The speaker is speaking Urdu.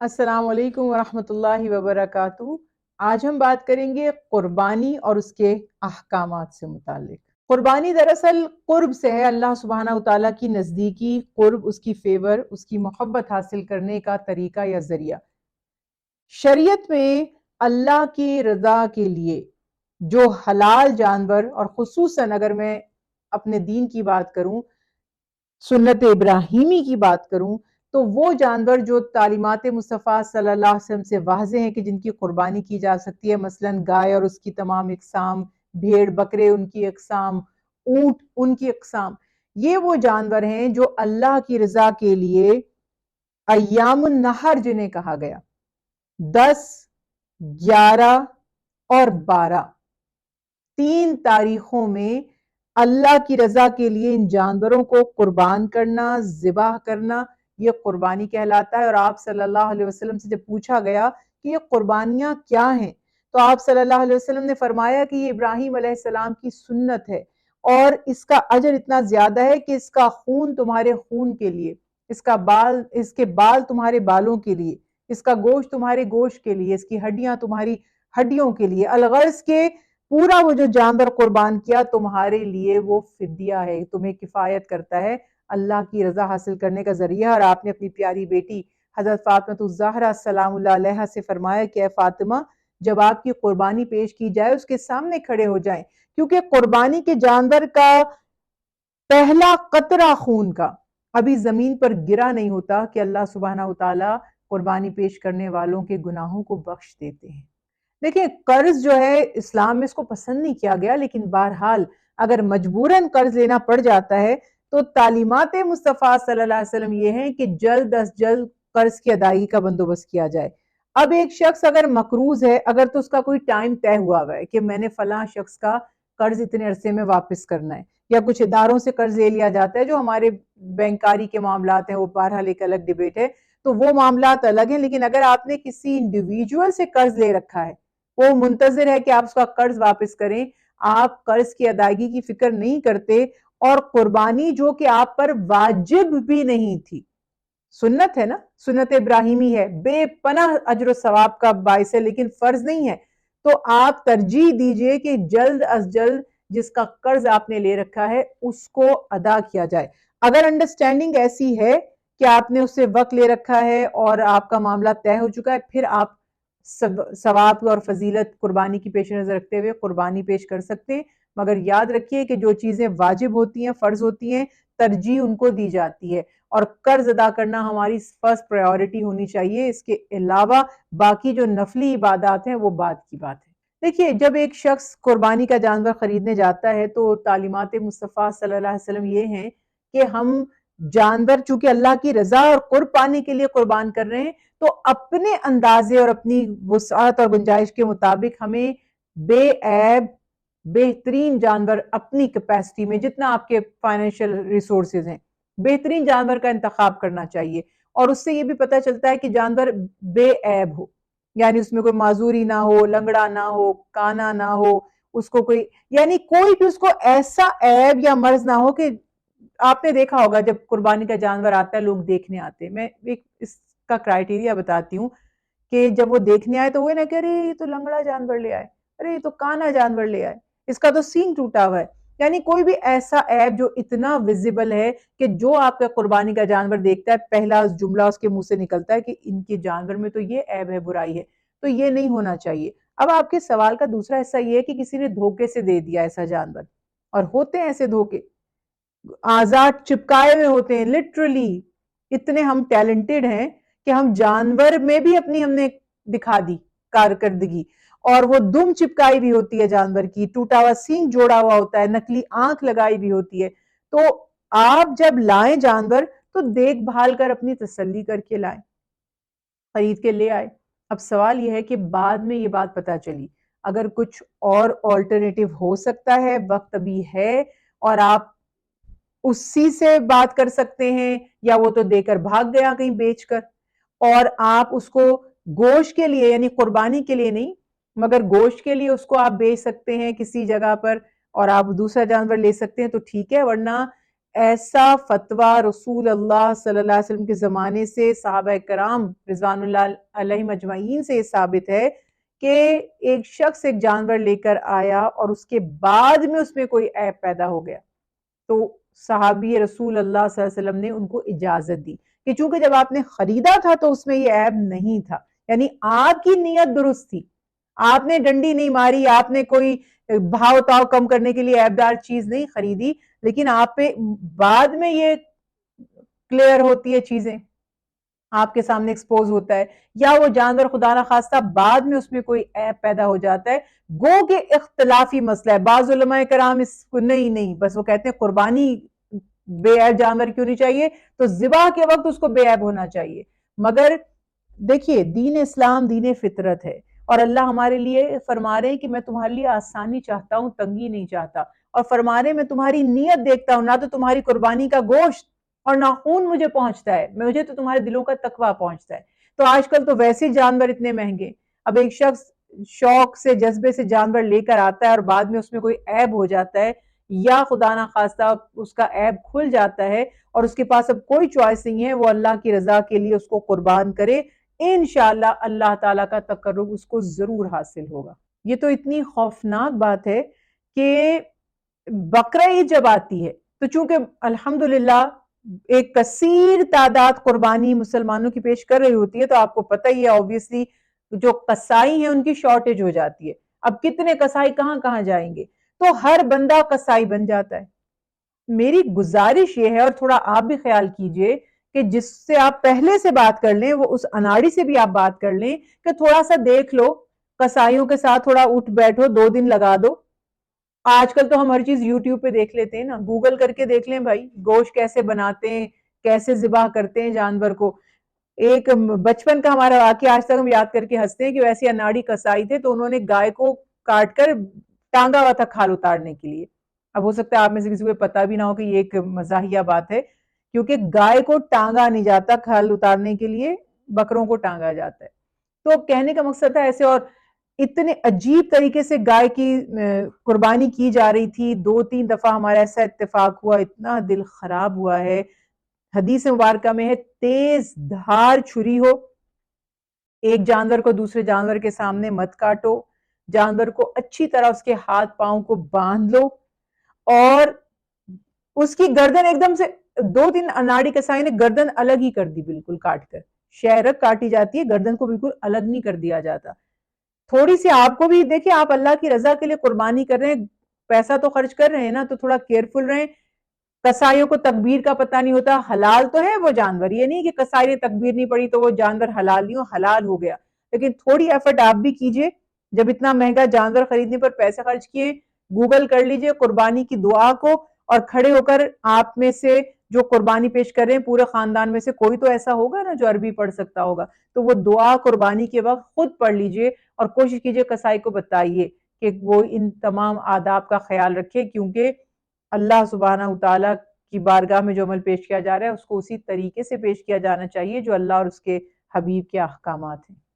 السلام علیکم ورحمۃ اللہ وبرکاتہ۔ آج ہم بات کریں گے قربانی اور اس کے احکامات سے متعلق۔ قربانی دراصل قرب سے ہے، اللہ سبحانہ وتعالیٰ کی نزدیکی، قرب، اس کی فیور، اس کی محبت حاصل کرنے کا طریقہ یا ذریعہ۔ شریعت میں اللہ کی رضا کے لیے جو حلال جانور، اور خصوصاً اگر میں اپنے دین کی بات کروں، سنت ابراہیمی کی بات کروں، تو وہ جانور جو تعلیمات مصطفیٰ صلی اللہ علیہ وسلم سے واضح ہیں کہ جن کی قربانی کی جا سکتی ہے، مثلاً گائے اور اس کی تمام اقسام، بھیڑ بکرے ان کی اقسام، اونٹ ان کی اقسام، یہ وہ جانور ہیں جو اللہ کی رضا کے لیے ایام النحر جنہیں کہا گیا، 10، 11 اور 12، 3 تاریخوں میں اللہ کی رضا کے لیے ان جانوروں کو قربان کرنا، ذبح کرنا، یہ قربانی کہلاتا ہے۔ اور آپ صلی اللہ علیہ وسلم سے جب پوچھا گیا کہ یہ قربانیاں کیا ہیں، تو آپ صلی اللہ علیہ وسلم نے فرمایا کہ یہ ابراہیم علیہ السلام کی سنت ہے، اور اس کا اجر اتنا زیادہ ہے کہ اس کا خون تمہارے خون کے لیے، اس کے بال تمہارے بالوں کے لیے، اس کا گوشت تمہارے گوشت کے لیے، اس کی ہڈیاں تمہاری ہڈیوں کے لیے، الغرض کے پورا وہ جو جانور قربان کیا تمہارے لیے وہ فدیہ ہے، تمہیں کفایت کرتا ہے، اللہ کی رضا حاصل کرنے کا ذریعہ۔ اور آپ نے اپنی پیاری بیٹی حضرت فاطمہ الزہرا سلام اللہ علیہا سے فرمایا کہ اے فاطمہ، جب آپ کی قربانی پیش کی جائے اس کے سامنے کھڑے ہو جائیں، کیونکہ قربانی کے جانور کا پہلا قطرہ خون کا ابھی زمین پر گرا نہیں ہوتا کہ اللہ سبحانہ وتعالی قربانی پیش کرنے والوں کے گناہوں کو بخش دیتے ہیں۔ دیکھیں، قرض جو ہے اسلام میں اس کو پسند نہیں کیا گیا، لیکن بہرحال اگر مجبوراً قرض لینا پڑ جاتا ہے تو تعلیمات مصطفیٰ صلی اللہ علیہ وسلم یہ ہیں کہ جلد از جلد قرض کی ادائیگی کا بندوبست کیا جائے۔ اب ایک شخص اگر مقروض ہے، اگر تو اس کا کوئی ٹائم طے ہوا ہے کہ میں نے فلاں شخص کا قرض اتنے عرصے میں واپس کرنا ہے، یا کچھ اداروں سے قرض لے لیا جاتا ہے جو ہمارے بینکاری کے معاملات ہیں، وہ بہرحال ایک الگ ڈیبیٹ ہے، تو وہ معاملات الگ ہیں۔ لیکن اگر آپ نے کسی انڈیویجول سے قرض لے رکھا ہے، وہ منتظر ہے کہ آپ اس کا قرض واپس کریں، آپ قرض کی ادائیگی کی فکر نہیں کرتے، اور قربانی جو کہ آپ پر واجب بھی نہیں تھی، سنت ہے نا، سنت ابراہیمی ہے، بے پناہ اجر و ثواب کا باعث ہے، لیکن فرض نہیں ہے، تو آپ ترجیح دیجئے کہ جلد از جلد جس کا قرض آپ نے لے رکھا ہے اس کو ادا کیا جائے۔ اگر انڈرسٹینڈنگ ایسی ہے کہ آپ نے اس سے وقت لے رکھا ہے اور آپ کا معاملہ طے ہو چکا ہے، پھر آپ ثواب اور فضیلت قربانی کی پیش نظر رکھتے ہوئے قربانی پیش کر سکتے ہیں، مگر یاد رکھیے کہ جو چیزیں واجب ہوتی ہیں، فرض ہوتی ہیں، ترجیح ان کو دی جاتی ہے، اور قرض ادا کرنا ہماری فرسٹ پرائیورٹی ہونی چاہیے۔ اس کے علاوہ باقی جو نفلی عبادات ہیں وہ بعد کی بات ہے۔ دیکھیے، جب ایک شخص قربانی کا جانور خریدنے جاتا ہے تو تعلیمات مصطفیٰ صلی اللہ علیہ وسلم یہ ہیں کہ ہم جانور چونکہ اللہ کی رضا اور قرب پانے کے لیے قربان کر رہے ہیں، تو اپنے اندازے اور اپنی وسعت اور گنجائش کے مطابق ہمیں بے عیب بہترین جانور اپنی کیپیسٹی میں، جتنا آپ کے فائنینشیل ریسورسز ہیں، بہترین جانور کا انتخاب کرنا چاہیے۔ اور اس سے یہ بھی پتہ چلتا ہے کہ جانور بے عیب ہو، یعنی اس میں کوئی معذوری نہ ہو، لنگڑا نہ ہو، کانا نہ ہو، اس کو کوئی، یعنی کوئی بھی اس کو ایسا عیب یا مرض نہ ہو کہ آپ نے دیکھا ہوگا جب قربانی کا جانور آتا ہے لوگ دیکھنے آتے ہیں۔ میں ایک اس کا کرائٹیریا بتاتی ہوں کہ جب وہ دیکھنے آئے تو وہ نہ کہ ارے یہ تو لنگڑا جانور لے آئے، ارے یہ تو کانا جانور لے آئے، اس کا تو سینگ ٹوٹا ہوا ہے، یعنی کوئی بھی ایسا عیب جو اتنا ویزیبل ہے کہ جو آپ کا قربانی کا جانور دیکھتا ہے پہلا جملہ اس کے منہ سے نکلتا ہے کہ ان کے جانور میں تو یہ عیب ہے، برائی ہے، تو یہ نہیں ہونا چاہیے۔ اب آپ کے سوال کا دوسرا حصہ یہ ہے کہ کسی نے دھوکے سے دے دیا ایسا جانور، اور ہوتے ہیں ایسے دھوکے، آزاد چپکائے ہوئے ہوتے ہیں، لٹرلی اتنے ہم ٹیلنٹڈ ہیں کہ ہم جانور میں بھی ہم نے دکھا دی کارکردگی، اور وہ دم چپکائی بھی ہوتی ہے جانور کی، ٹوٹا ہوا سینگ جوڑا ہوا ہوتا ہے، نکلی آنکھ لگائی بھی ہوتی ہے۔ تو آپ جب لائیں جانور تو دیکھ بھال کر اپنی تسلی کر کے لائیں، خرید کے لے آئے۔ اب سوال یہ ہے کہ بعد میں یہ بات پتہ چلی، اگر کچھ اور آلٹرنیٹو ہو سکتا ہے، وقت ابھی ہے، اور آپ اسی سے بات کر سکتے ہیں، یا وہ تو دے کر بھاگ گیا کہیں بیچ کر، اور آپ اس کو گوشت کے لیے، یعنی قربانی کے لیے نہیں مگر گوشت کے لیے اس کو آپ بیچ سکتے ہیں کسی جگہ پر، اور آپ دوسرا جانور لے سکتے ہیں تو ٹھیک ہے، ورنہ ایسا فتویٰ رسول اللہ صلی اللہ علیہ وسلم کے زمانے سے صحابہ کرام رضوان اللہ علیہم اجمعین سے یہ ثابت ہے کہ ایک شخص ایک جانور لے کر آیا اور اس کے بعد میں اس میں کوئی عیب پیدا ہو گیا تو صحابی رسول اللہ صلی اللہ علیہ وسلم نے ان کو اجازت دی کہ چونکہ جب آپ نے خریدا تھا تو اس میں یہ عیب نہیں تھا، یعنی آپ کی نیت درست تھی، آپ نے ڈنڈی نہیں ماری، آپ نے کوئی بھاؤ تاؤ کم کرنے کے لیے عیبدار چیز نہیں خریدی، لیکن آپ پہ بعد میں یہ کلیئر ہوتی ہے چیزیں، آپ کے سامنے ایکسپوز ہوتا ہے، یا وہ جانور خدا نہ خواستہ بعد میں اس میں کوئی عیب پیدا ہو جاتا ہے، گو کہ اختلافی مسئلہ ہے۔ بعض علماء کرام اس کو نہیں بس وہ کہتے ہیں قربانی بے عیب جانور کیوں نہیں چاہیے، تو ذبح کے وقت اس کو بے عیب ہونا چاہیے۔ مگر دیکھیے دین اسلام دین فطرت ہے، اور اللہ ہمارے لیے فرما رہے ہیں کہ میں تمہارے لیے آسانی چاہتا ہوں، تنگی نہیں چاہتا، اور فرما رہے ہیں میں تمہاری نیت دیکھتا ہوں، نہ تو تمہاری قربانی کا گوشت اور نہ خون مجھے پہنچتا ہے، مجھے تو تمہارے دلوں کا تقویٰ پہنچتا ہے۔ تو آج کل تو ویسے جانور اتنے مہنگے، اب ایک شخص شوق سے جذبے سے جانور لے کر آتا ہے اور بعد میں اس میں کوئی عیب ہو جاتا ہے، یا خدا نہ خواستہ اس کا عیب کھل جاتا ہے اور اس کے پاس اب کوئی چوائس نہیں ہے، وہ اللہ کی رضا کے لیے اس کو قربان کرے، انشاءاللہ اللہ تعالیٰ کا تقرب اس کو ضرور حاصل ہوگا۔ یہ تو اتنی خوفناک بات ہے کہ بقرہ عید جب آتی ہے تو چونکہ الحمدللہ ایک کثیر تعداد قربانی مسلمانوں کی پیش کر رہی ہوتی ہے، تو آپ کو پتہ ہی ہے اوبویسلی جو قصائی ہیں ان کی شارٹیج ہو جاتی ہے، اب کتنے قصائی کہاں کہاں جائیں گے، تو ہر بندہ قصائی بن جاتا ہے۔ میری گزارش یہ ہے، اور تھوڑا آپ بھی خیال کیجئے کہ جس سے آپ پہلے سے بات کر لیں وہ اس اناڑی سے بھی آپ بات کر لیں کہ تھوڑا سا دیکھ لو، قصائیوں کے ساتھ تھوڑا اٹھ بیٹھو، 2 دن لگا دو۔ آج کل تو ہم ہر چیز یوٹیوب پہ دیکھ لیتے ہیں نا، گوگل کر کے دیکھ لیں بھائی گوشت کیسے بناتے ہیں، کیسے ذبح کرتے ہیں جانور کو۔ ایک بچپن کا ہمارا واقعہ آج تک ہم یاد کر کے ہنستے ہیں کہ ویسے اناڑی قصائی تھے تو انہوں نے گائے کو کاٹ کر ٹانگا ہوا تھا کھال اتارنے کے لیے۔ اب ہو سکتا ہے آپ میں سے کسی کو پتا بھی نہ ہو کہ یہ ایک مزاحیہ بات ہے، کیونکہ گائے کو ٹانگا نہیں جاتا کھال اتارنے کے لیے، بکروں کو ٹانگا جاتا ہے۔ تو کہنے کا مقصد تھا ایسے، اور اتنے عجیب طریقے سے گائے کی قربانی کی جا رہی تھی، 2-3 دفعہ ہمارا ایسا اتفاق ہوا، اتنا دل خراب ہوا ہے۔ حدیث مبارکہ میں ہے تیز دھار چھری ہو، ایک جانور کو دوسرے جانور کے سامنے مت کاٹو، جانور کو اچھی طرح اس کے ہاتھ پاؤں کو باندھ لو، اور اس کی گردن ایک دم سے 2-3 اناڑی کسائی نے گردن الگ ہی کر دی، بالکل کاٹ کر، شہرک کاٹی جاتی ہے، گردن کو بالکل الگ نہیں کر دیا جاتا۔ تھوڑی سی آپ کو بھی دیکھیں، آپ اللہ کی رضا کے لیے قربانی کر رہے ہیں، پیسہ تو خرچ کر رہے ہیں نا، تو تھوڑا کیئرفل رہیں۔ قصائیوں کو تکبیر کا پتہ نہیں ہوتا، حلال تو ہے وہ جانور، یہ نہیں کہ قصائی نے تکبیر نہیں پڑھی تو وہ جانور حلال نہیں ہو، حلال ہو گیا، لیکن تھوڑی ایفرٹ آپ بھی کیجئے، جب اتنا مہنگا جانور خریدنے پر پیسے خرچ کیے، گوگل کر لیجئے قربانی کی دعا کو، اور کھڑے ہو کر آپ میں سے جو قربانی پیش کر رہے ہیں پورے خاندان میں سے کوئی تو ایسا ہوگا نا جو عربی پڑھ سکتا ہوگا، تو وہ دعا قربانی کے وقت خود پڑھ لیجئے، اور کوشش کیجئے قصائی کو بتائیے کہ وہ ان تمام آداب کا خیال رکھے، کیونکہ اللہ سبحانہ وتعالیٰ کی بارگاہ میں جو عمل پیش کیا جا رہا ہے اس کو اسی طریقے سے پیش کیا جانا چاہیے جو اللہ اور اس کے حبیب کے احکامات ہیں۔